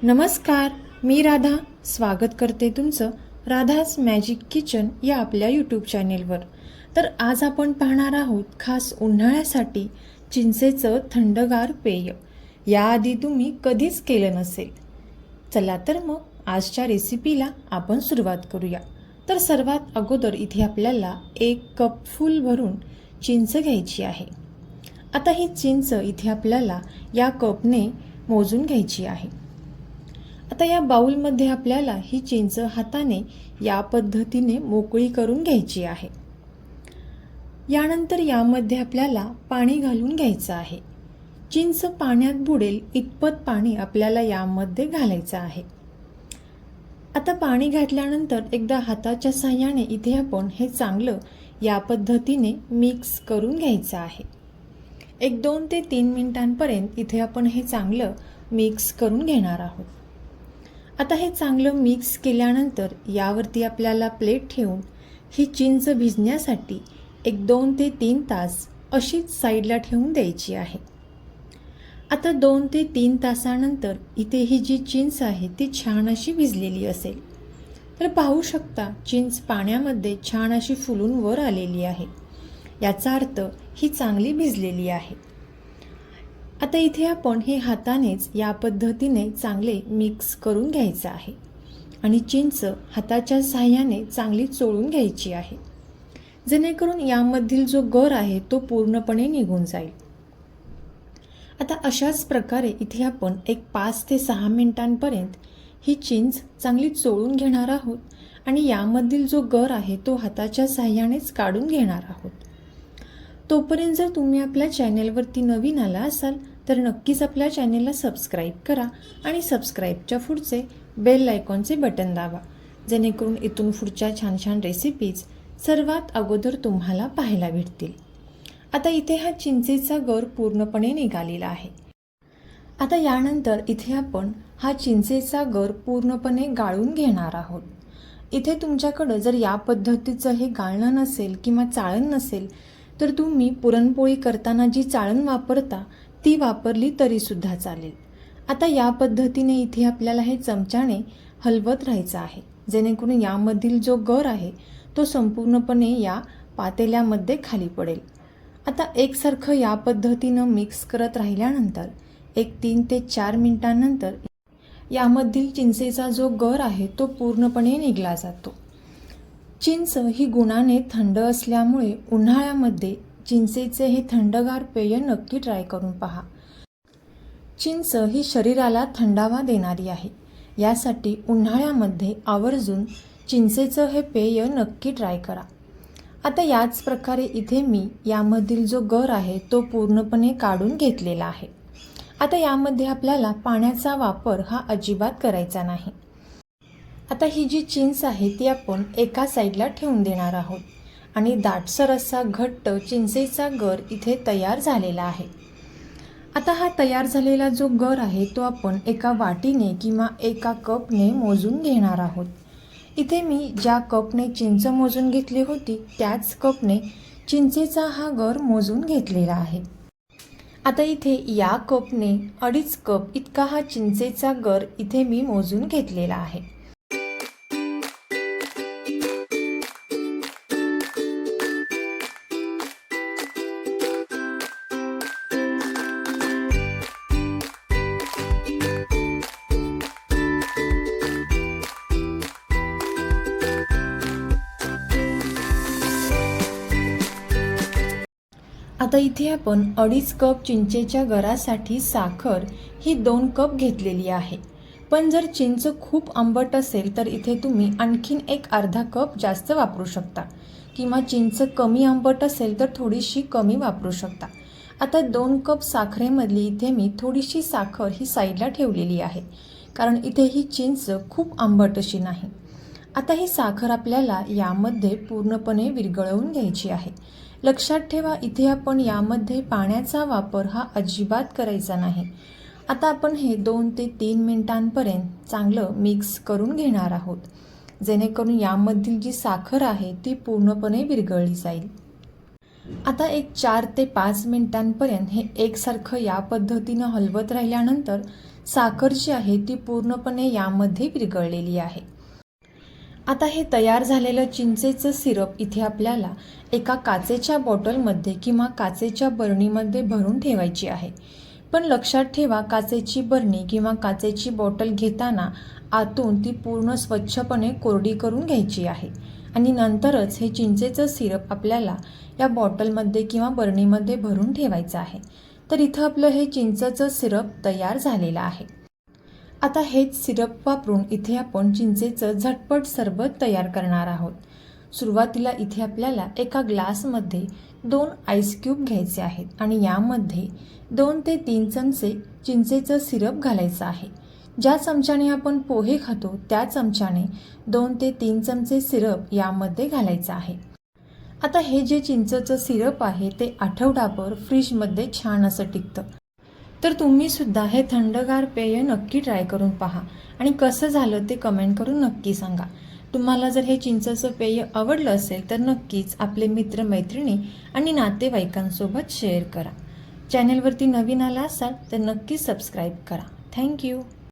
नमस्कार, मी राधा स्वागत करते तुमचं राधास मॅजिक किचन या आपल्या यूट्यूब चॅनेलवर। तर आज आपण पाहणार आहोत खास उन्हाळ्यासाठी चिंचेचं थंडगार पेय। याआधी तुम्ही कधीच केलं नसेल। चला तर मग आजच्या रेसिपीला आपण सुरुवात करूया। तर सर्वात अगोदर इथे आपल्याला 1 कप फुल भरून चिंच घ्यायची आहे। आता ही चिंच इथे आपल्याला या कपने मोजून घ्यायची आहे। आता या बाउलमध्ये आपल्याला ही चिंच हाताने या पद्धतीने मोकळी करून घ्यायची आहे। यानंतर यामध्ये आपल्याला पाणी घालून घ्यायचं आहे। चिंच पाण्यात बुडेल इतपत पाणी आपल्याला यामध्ये घालायचं आहे। आता पाणी घातल्यानंतर एकदा हाताच्या साहाय्याने इथे आपण हे चांगलं या पद्धतीने मिक्स करून घ्यायचं आहे। 1-2 ते 3 मिनिटांपर्यंत इथे आपण हे चांगलं मिक्स करून घेणार आहोत। आता हे चांगलं मिक्स केल्यानंतर यावरती आपल्याला प्लेट ठेवून ही चिंच भिजण्यासाठी 1-2 ते 3 तास अशीच साईडला ठेवून द्यायची आहे। आता 2 ते 3 तासानंतर इथे ही जी चिंच आहे ती छान अशी भिजलेली असेल। तर पाहू शकता चिंच पाण्यामध्ये छान अशी फुलून वर आलेली आहे। याचा अर्थ ही चांगली भिजलेली आहे। आता इथे आपण हे हातानेच या पद्धतीने चांगले मिक्स करून घ्यायचं आहे आणि चिंच हाताच्या साहाय्याने चांगली चोळून घ्यायची आहे, जेणेकरून यामधील जो गर आहे तो पूर्णपणे निघून जाईल। आता अशाच प्रकारे इथे आपण 5 ते 6 मिनिटांपर्यंत ही चिंच चांगली चोळून घेणार आहोत आणि यामधील जो गर आहे तो हाताच्या साहाय्यानेच काढून घेणार आहोत। तोपर्यंत जर तुम्ही आपल्या चॅनेलवरती नवीन आला असाल तर नक्कीच आपल्या चॅनेलला सबस्क्राईब करा आणि सबस्क्राईबच्या पुढचे बेल आयकॉनचे बटन दाबा, जेणेकरून इथून पुढच्या छान छान रेसिपीज सर्वात अगोदर तुम्हाला पाहायला भेटतील। आता इथे हा चिंचेचा गर पूर्णपणे निघालेला आहे। आता यानंतर इथे आपण हा चिंचेचा गर पूर्णपणे गाळून घेणार आहोत। इथे तुमच्याकडे जर या पद्धतीचं हे गाळण नसेल किंवा चाळण नसेल तर तुम्ही पुरणपोळी करताना जी चाळण वापरता ती वापरली तरी सुद्धा चालेल। आता या पद्धतीने इथे आपल्याला हे चमच्याने हलवत राहायचं आहे, जेणेकरून यामधील जो गर आहे तो संपूर्णपणे या पातेल्यामध्ये खाली पडेल। आता एकसारखं या पद्धतीनं मिक्स करत राहिल्यानंतर 3 ते 4 मिनिटांनंतर यामधील चिंचेचा जो गर आहे तो पूर्णपणे निघला जातो। चिंच ही गुणाने थंड असल्यामुळे उन्हाळ्यामध्ये चिंचेचे हे थंडगार पेय नक्की ट्राय करून पहा। चिंच ही शरीराला थंडावा देणारी आहे, यासाठी उन्हाळ्यामध्ये आवर्जून चिंचेचं हे पेय नक्की ट्राय करा। आता याच प्रकारे इथे मी यामधील जो गर आहे तो पूर्णपणे काढून घेतलेला आहे। आता यामध्ये आपल्याला पाण्याचा वापर हा अजिबात करायचा नाही। आता ही जी चिंच आहे ती आपण एका साईडला ठेवून देणार आहोत आणि दाटसर असा घट्ट चिंचेचा गर इथे तयार झालेला आहे। आता हा तयार झालेला जो गर आहे तो आपण एका वाटीने किंवा एका कपने मोजून घेणार आहोत। इथे मी ज्या कपने चिंच मोजून घेतली होती त्याच कपने चिंचेचा हा गर मोजून घेतलेला आहे। आता इथे या कपने 2.5 कप इतका हा चिंचेचा गर इथे मी मोजून घेतलेला आहे। आता इथे आपण 2.5 कप चिंचेच्या गरासाठी साखर ही 2 कप घेतलेली आहे। पण जर चिंच खूप आंबट असेल तर इथे तुम्ही आणखीन एक अर्धा कप जास्त वापरू शकता, किंवा चिंच कमी आंबट असेल तर थोडीशी कमी वापरू शकता। आता 2 कप साखरेमधली इथे मी थोडीशी साखर ही साईडला ठेवलेली आहे, कारण इथे ही चिंच खूप आंबट अशी नाही। आता ही साखर आपल्याला यामध्ये पूर्णपणे विरघळवून घ्यायची आहे। लक्षात ठेवा इथे आपण यामध्ये पाण्याचा वापर हा अजिबात करायचा नाही। आता आपण हे 2 ते 3 मिनिटांपर्यंत चांगलं मिक्स करून घेणार आहोत, जेणेकरून यामधील जी साखर आहे ती पूर्णपणे विरघळली जाईल। आता 4 ते 5 मिनिटांपर्यंत हे एकसारखं या पद्धतीनं हलवत राहिल्यानंतर साखर जी आहे ती पूर्णपणे यामध्ये विरघळलेली आहे. आता हे तयार झालेलं चिंचेचं सिरप इथे आपल्याला एका काचेच्या बॉटलमध्ये किंवा काचेच्या बरणीमध्ये भरून ठेवायची आहे. पण लक्षात ठेवा, काचेची बरणी किंवा काचेची बॉटल घेताना आतून ती पूर्ण स्वच्छपणे कोरडी करून घ्यायची आहे आणि नंतरच हे चिंचेचं सिरप आपल्याला या बॉटलमध्ये किंवा बरणीमध्ये भरून ठेवायचं आहे. तर इथं आपलं हे चिंचेचं सिरप तयार झालेलं आहे. आता हेच सिरप वापरून इथे आपण चिंचेचं झटपट सरबत तयार करणार आहोत. सुरुवातीला इथे आपल्याला एका ग्लासमध्ये 2 आईस क्यूब घ्यायचे आहेत आणि यामध्ये 2 ते 3 चमचे चिंचेचं सिरप घालायचं आहे. ज्या चमच्याने आपण पोहे खातो त्या चमच्याने 2 ते 3 चमचे सिरप यामध्ये घालायचं आहे. आता हे जे चिंचेचं सिरप आहे ते आठवडाभर फ्रीजमध्ये छान असं टिकतं. तर तुम्ही सुद्धा हे थंडगार पेय नक्की ट्राय करून पहा आणि कसं झालं ते कमेंट करून नक्की सांगा. तुम्हाला जर हे चिंचेचं पेय आवडलं असेल तर नक्कीच आपले मित्रमैत्रिणी आणि नातेवाईकांसोबत शेअर करा. चॅनलवरती नवीन आला असाल तर नक्की सबस्क्राईब करा. थँक्यू.